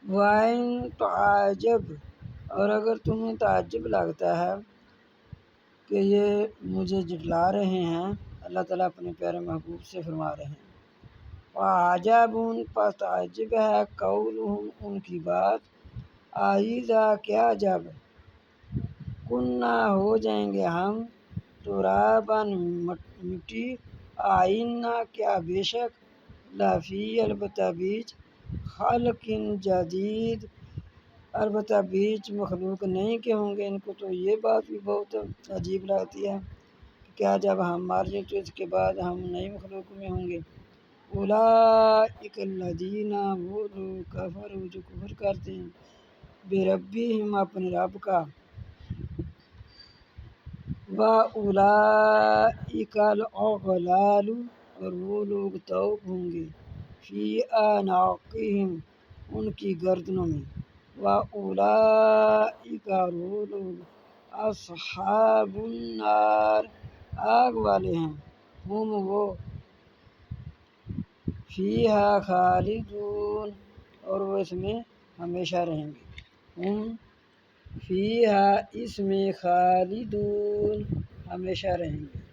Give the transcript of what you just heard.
وَإِن تعجب، اور اگر تمہیں تعجب لگتا ہے کہ یہ مجھے جھٹلا رہے ہیں، اللہ تعالیٰ اپنے پیارے محبوب سے فرما رہے ہیں، وَعَجَبٌ، پس تعجب ہے، قولہم، ان کی بات، اَإِذَا، کیا جب، کُنَّا، ہو جائیں گے ہم، تُرَابًا، مٹی، آئِنَّا، کیا بے شک، لفی، البتہ بیچ، خلق جدید، البتہ بیچ مخلوق نہیں کے ہوں گے۔ ان کو تو یہ بات بھی بہت عجیب لگتی ہے کہ کیا جب ہم مر جائیں تو اس کے بعد ہم نئی مخلوق میں ہوں گے۔ اولئک الذین، وہ لوگ، کفروا، جو کفر کرتے ہیں، بربہم، اپنے رب کا، وَأُولَئِکَ الْأَغْلَالُ، اور وہ لوگ طوق ہوں گے، فی اعناقہم، ان کی گردنوں میں، وَأُولَئِکَ، اور وہ لوگ، اصحاب النار، آگ والے ہیں، ہم وہ، فیہا خالدون، اور وہ اس میں ہمیشہ رہیں گے، ہم فیہا، اس میں، خالدون، ہمیشہ رہیں گے۔